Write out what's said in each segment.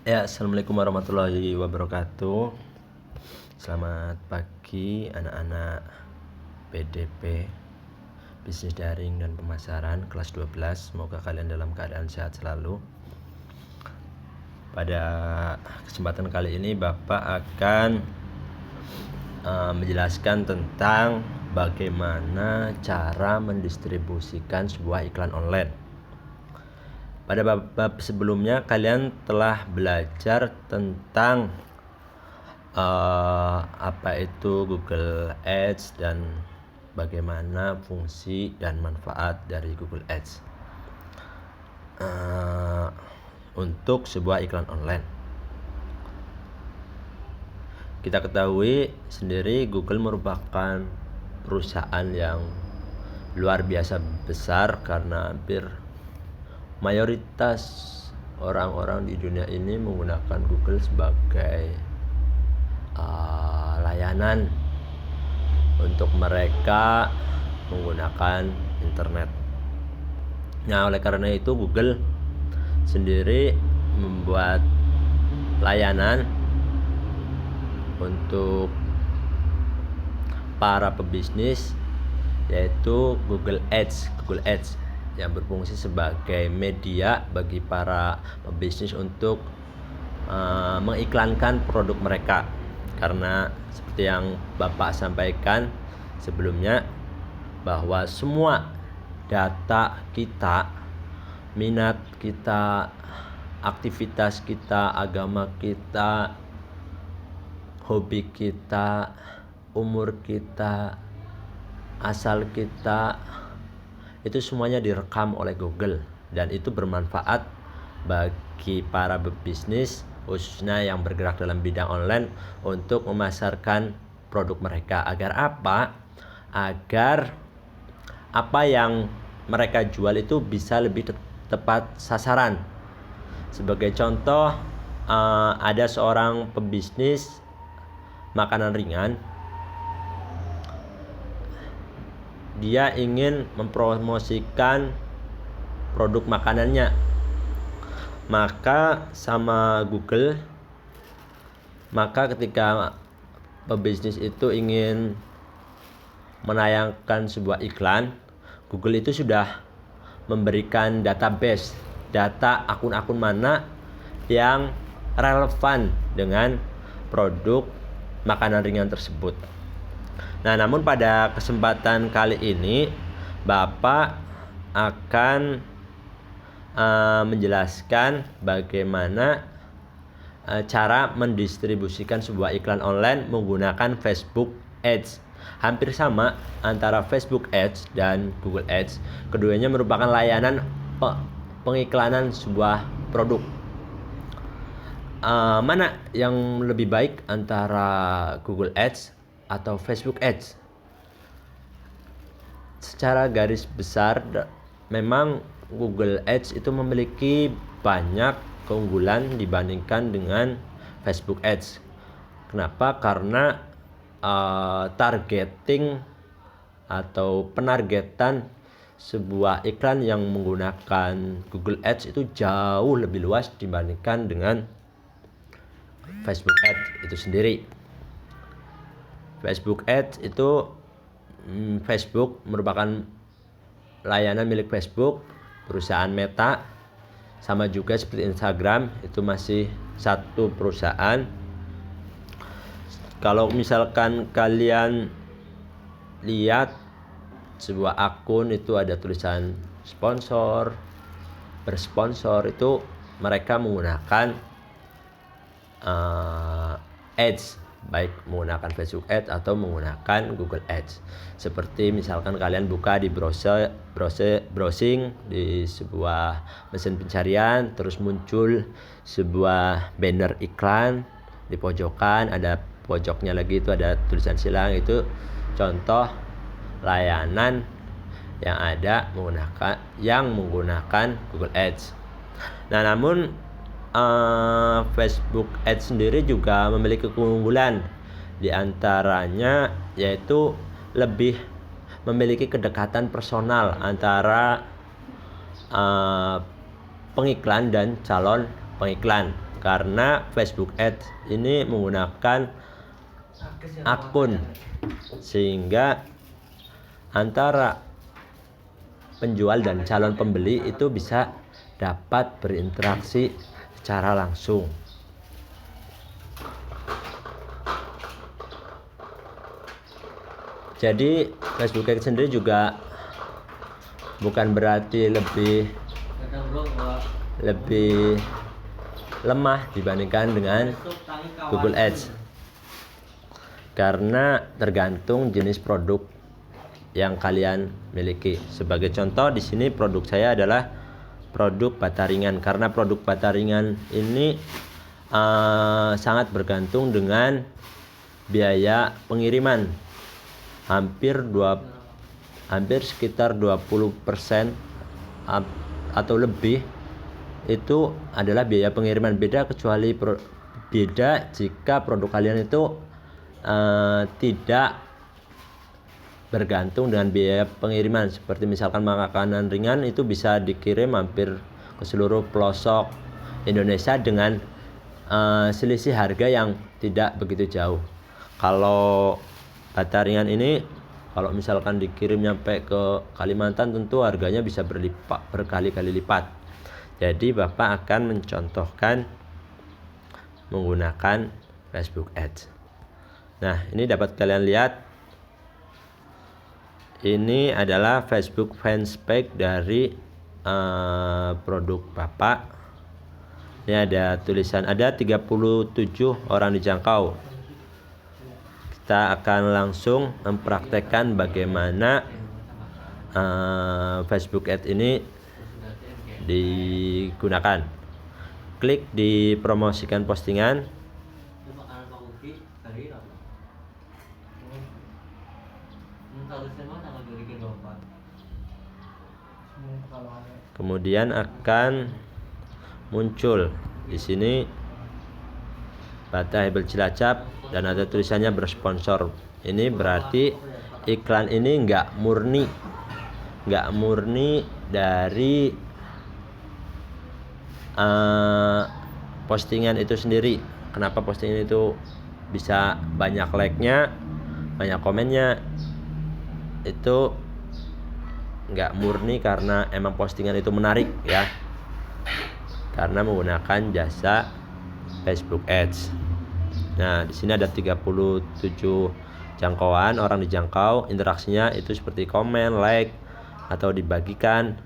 Ya, assalamualaikum warahmatullahi wabarakatuh. Selamat pagi anak-anak PDP Bisnis Daring dan Pemasaran kelas 12. Semoga kalian dalam keadaan sehat selalu. Pada kesempatan kali ini Bapak akan menjelaskan tentang bagaimana cara mendistribusikan sebuah iklan online. Pada bab sebelumnya kalian telah belajar tentang apa itu Google Ads dan bagaimana fungsi dan manfaat dari Google Ads untuk sebuah iklan online. Kita ketahui sendiri Google merupakan perusahaan yang luar biasa besar karena hampir mayoritas orang-orang di dunia ini menggunakan Google sebagai layanan untuk mereka menggunakan internet. Nah, oleh karena itu Google sendiri membuat layanan untuk para pebisnis, yaitu Google Ads yang berfungsi sebagai media bagi para pebisnis untuk mengiklankan produk mereka. Karena seperti yang Bapak sampaikan sebelumnya, bahwa semua data kita, minat kita, aktivitas kita, agama kita, hobi kita, umur kita, asal kita, itu semuanya direkam oleh Google, dan itu bermanfaat bagi para pebisnis khususnya yang bergerak dalam bidang online untuk memasarkan produk mereka. Agar apa? Agar apa yang mereka jual itu bisa lebih tepat sasaran. Sebagai contoh, ada seorang pebisnis makanan ringan. Dia ingin mempromosikan produk makanannya, maka sama Google, ketika pebisnis itu ingin menayangkan sebuah iklan, Google itu sudah memberikan database, data akun-akun mana yang relevan dengan produk makanan ringan tersebut. Nah, namun pada kesempatan kali ini Bapak akan menjelaskan bagaimana cara mendistribusikan sebuah iklan online menggunakan Facebook Ads. Hampir sama antara Facebook Ads dan Google Ads. Keduanya merupakan layanan pengiklanan sebuah produk. Mana yang lebih baik antara Google Ads atau Facebook Ads? Secara garis besar memang Google Ads itu memiliki banyak keunggulan dibandingkan dengan Facebook Ads. Kenapa? Karena targeting atau penargetan sebuah iklan yang menggunakan Google Ads itu jauh lebih luas dibandingkan dengan Facebook Ads itu sendiri. Facebook Ads itu Facebook merupakan layanan milik Facebook, perusahaan Meta, sama juga seperti Instagram, itu masih satu perusahaan. Kalau misalkan kalian lihat sebuah akun itu ada tulisan sponsor, bersponsor, itu mereka menggunakan ads, baik menggunakan Facebook Ads atau menggunakan Google Ads. Seperti misalkan kalian buka di browsing di sebuah mesin pencarian, terus muncul sebuah banner iklan, di pojokan ada pojoknya lagi itu ada tulisan silang, itu contoh layanan yang menggunakan Google Ads. Nah, namun Facebook Ads sendiri juga memiliki keunggulan, di antaranya yaitu lebih memiliki kedekatan personal antara pengiklan dan calon pengiklan. karena Facebook Ads ini menggunakan akun, sehingga antara penjual dan calon pembeli itu bisa dapat berinteraksi secara langsung. Jadi Facebook Ads sendiri juga bukan berarti lebih lemah dibandingkan dengan Google Ads, karena tergantung jenis produk yang kalian miliki. Sebagai contoh di sini produk saya adalah produk bata ringan, karena produk bata ringan ini sangat bergantung dengan biaya pengiriman. Hampir sekitar 20% atau lebih itu adalah biaya pengiriman. Beda jika produk kalian itu tidak bergantung dengan biaya pengiriman. Seperti misalkan makanan ringan itu bisa dikirim hampir ke seluruh pelosok Indonesia dengan selisih harga yang tidak begitu jauh. Kalau bata ringan ini kalau misalkan dikirim nyampe ke Kalimantan, tentu harganya bisa berkali-kali lipat. Jadi Bapak akan mencontohkan menggunakan Facebook Ads. Nah, ini dapat kalian lihat, ini adalah Facebook fanspage dari produk Bapak. Ini ada tulisan, ada 37 orang dijangkau. Kita akan langsung mempraktekkan bagaimana Facebook Ads ini digunakan. Klik di promosikan postingan. Kemudian akan muncul di sini Bata Hebel Cilacap dan ada tulisannya bersponsor. Ini berarti iklan ini nggak murni dari postingan itu sendiri. Kenapa postingan itu bisa banyak like-nya, banyak komennya? Itu nggak murni karena emang postingan itu menarik ya, karena menggunakan jasa Facebook Ads. Nah, di sini ada 37 jangkauan orang dijangkau. Interaksinya itu seperti komen, like, atau dibagikan.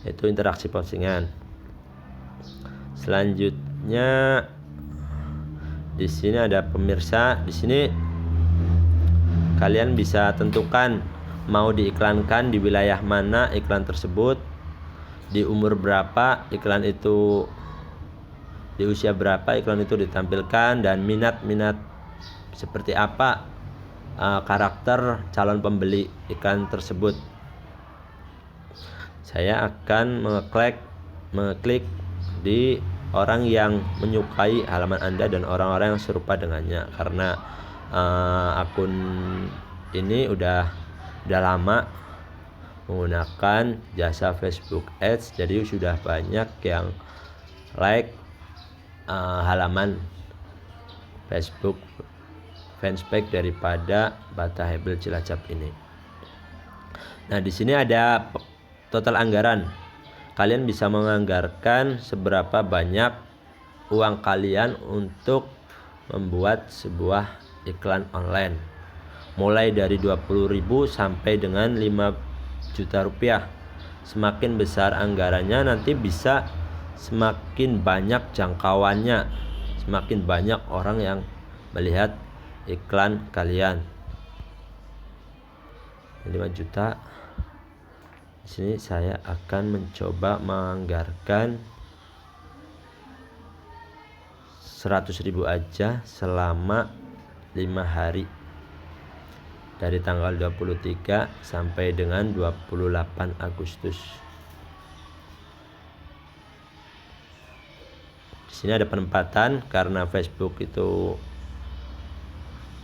Itu interaksi postingan. Selanjutnya di sini ada pemirsa. Di sini kalian bisa tentukan mau diiklankan di wilayah mana iklan tersebut, di umur berapa iklan itu, di usia berapa iklan itu ditampilkan, dan minat seperti apa karakter calon pembeli iklan tersebut. Saya akan mengklik di orang yang menyukai halaman Anda dan orang-orang yang serupa dengannya, karena akun ini udah lama menggunakan jasa Facebook Ads, jadi sudah banyak yang like halaman Facebook fanspage daripada Bata Hebel Cilacap ini. Nah, di sini ada total anggaran. Kalian bisa menganggarkan seberapa banyak uang kalian untuk membuat sebuah iklan online. Mulai dari 20.000 sampai dengan 5 juta rupiah. Semakin besar anggarannya, nanti bisa semakin banyak jangkauannya, semakin banyak orang yang melihat iklan kalian. 5 juta. Di sini saya akan mencoba menganggarkan 100.000 aja selama 5 hari, dari tanggal 23 sampai dengan 28 Agustus. Di sini ada penempatan, karena Facebook itu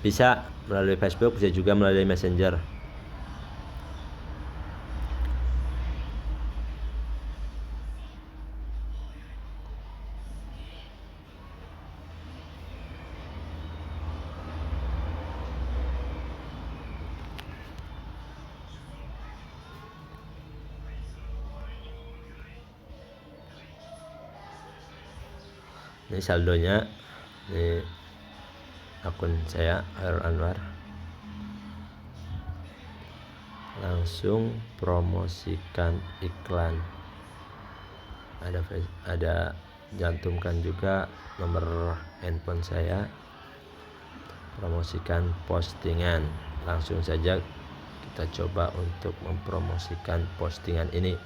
bisa melalui Facebook, bisa juga melalui Messenger. Ini saldonya, ini akun saya Khairul Anwar. Langsung promosikan iklan. Ada cantumkan juga nomor handphone saya. Promosikan postingan. Langsung saja kita coba untuk mempromosikan postingan ini.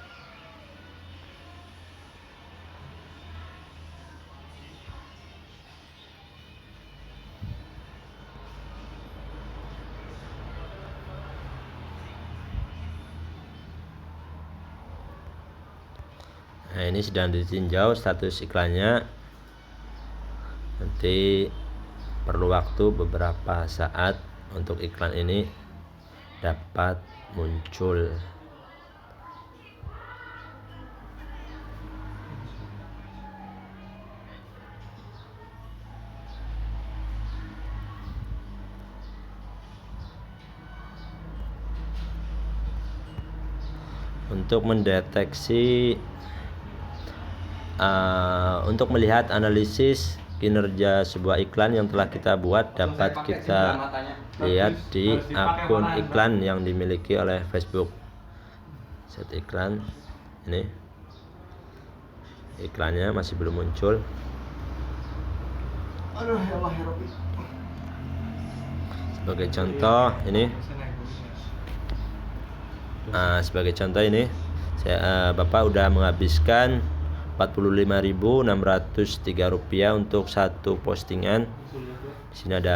Nah, ini sedang ditinjau status iklannya. Nanti perlu waktu beberapa saat untuk iklan ini dapat muncul. Untuk mendeteksi untuk melihat analisis kinerja sebuah iklan yang telah kita buat, dapat kita lihat di akun iklan yang dimiliki oleh Facebook. Set iklan, ini iklannya masih belum muncul. Sebagai contoh ini, Bapak udah menghabiskan Rp45.603 untuk satu postingan. Di sini ada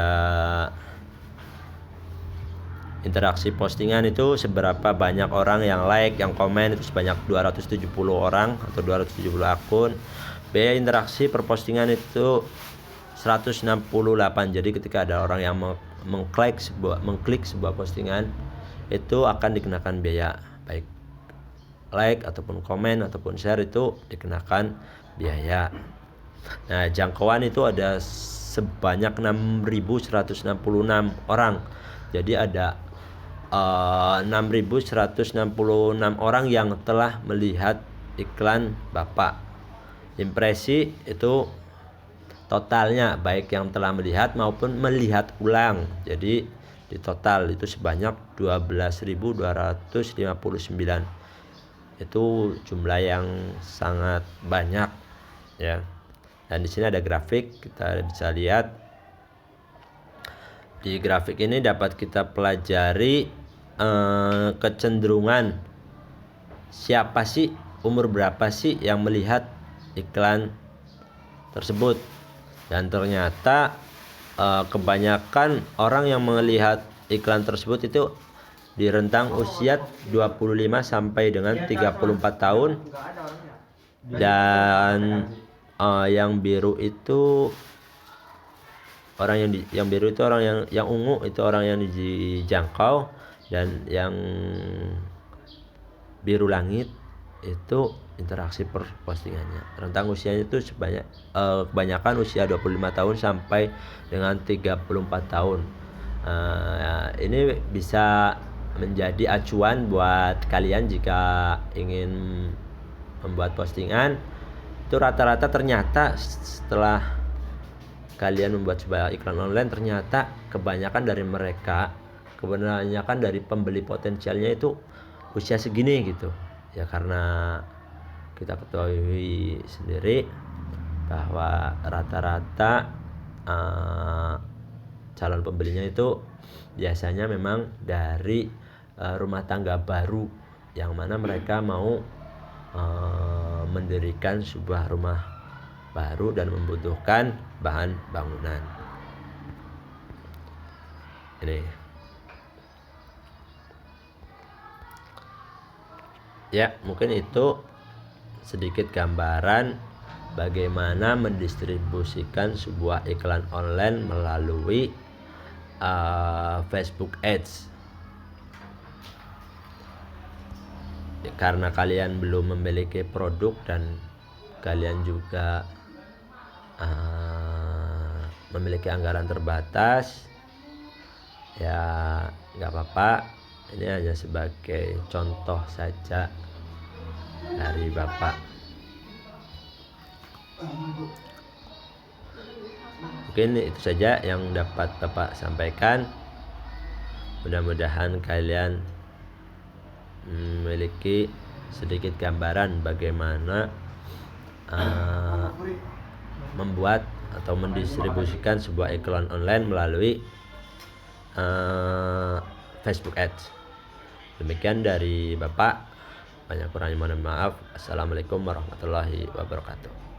interaksi postingan itu seberapa banyak orang yang like, yang komen itu sebanyak 270 orang atau 270 akun. Biaya interaksi per postingan itu 168. Jadi ketika ada orang yang mengklik sebuah postingan, itu akan dikenakan biaya, baik like ataupun komen ataupun share itu dikenakan biaya. Nah, jangkauan itu ada sebanyak 6.166 orang. Jadi ada 6.166 orang yang telah melihat iklan Bapak. Impresi itu totalnya, baik yang telah melihat maupun melihat ulang. Jadi di total itu sebanyak 12.259. Itu jumlah yang sangat banyak ya. Dan di sini ada grafik, kita bisa lihat. Di grafik ini dapat kita pelajari kecenderungan siapa sih, umur berapa sih yang melihat iklan tersebut. Dan ternyata kebanyakan orang yang melihat iklan tersebut itu di rentang usia 25 sampai dengan 34 tahun. Dan yang biru itu orang yang ungu itu orang yang dijangkau, dan yang biru langit itu interaksi per postingannya. Rentang usianya itu kebanyakan usia 25 tahun sampai dengan 34 tahun. Ini bisa menjadi acuan buat kalian jika ingin membuat postingan. Itu rata-rata ternyata setelah kalian membuat sebuah iklan online, ternyata kebanyakan dari pembeli potensialnya itu usia segini gitu ya, karena kita ketahui sendiri bahwa rata-rata calon pembelinya itu biasanya memang dari rumah tangga baru, yang mana mereka mau mendirikan sebuah rumah baru dan membutuhkan bahan bangunan. Ini ya, mungkin itu sedikit gambaran bagaimana mendistribusikan sebuah iklan online melalui Facebook Ads. Karena kalian belum memiliki produk dan kalian juga memiliki anggaran terbatas, ya nggak apa-apa. Ini hanya sebagai contoh saja dari Bapak. Mungkin itu saja yang dapat Bapak sampaikan. Mudah-mudahan kalian memiliki sedikit gambaran bagaimana membuat atau mendistribusikan sebuah iklan online melalui Facebook Ads. Demikian dari Bapak. Banyak kurangnya mohon maaf. Assalamualaikum warahmatullahi wabarakatuh.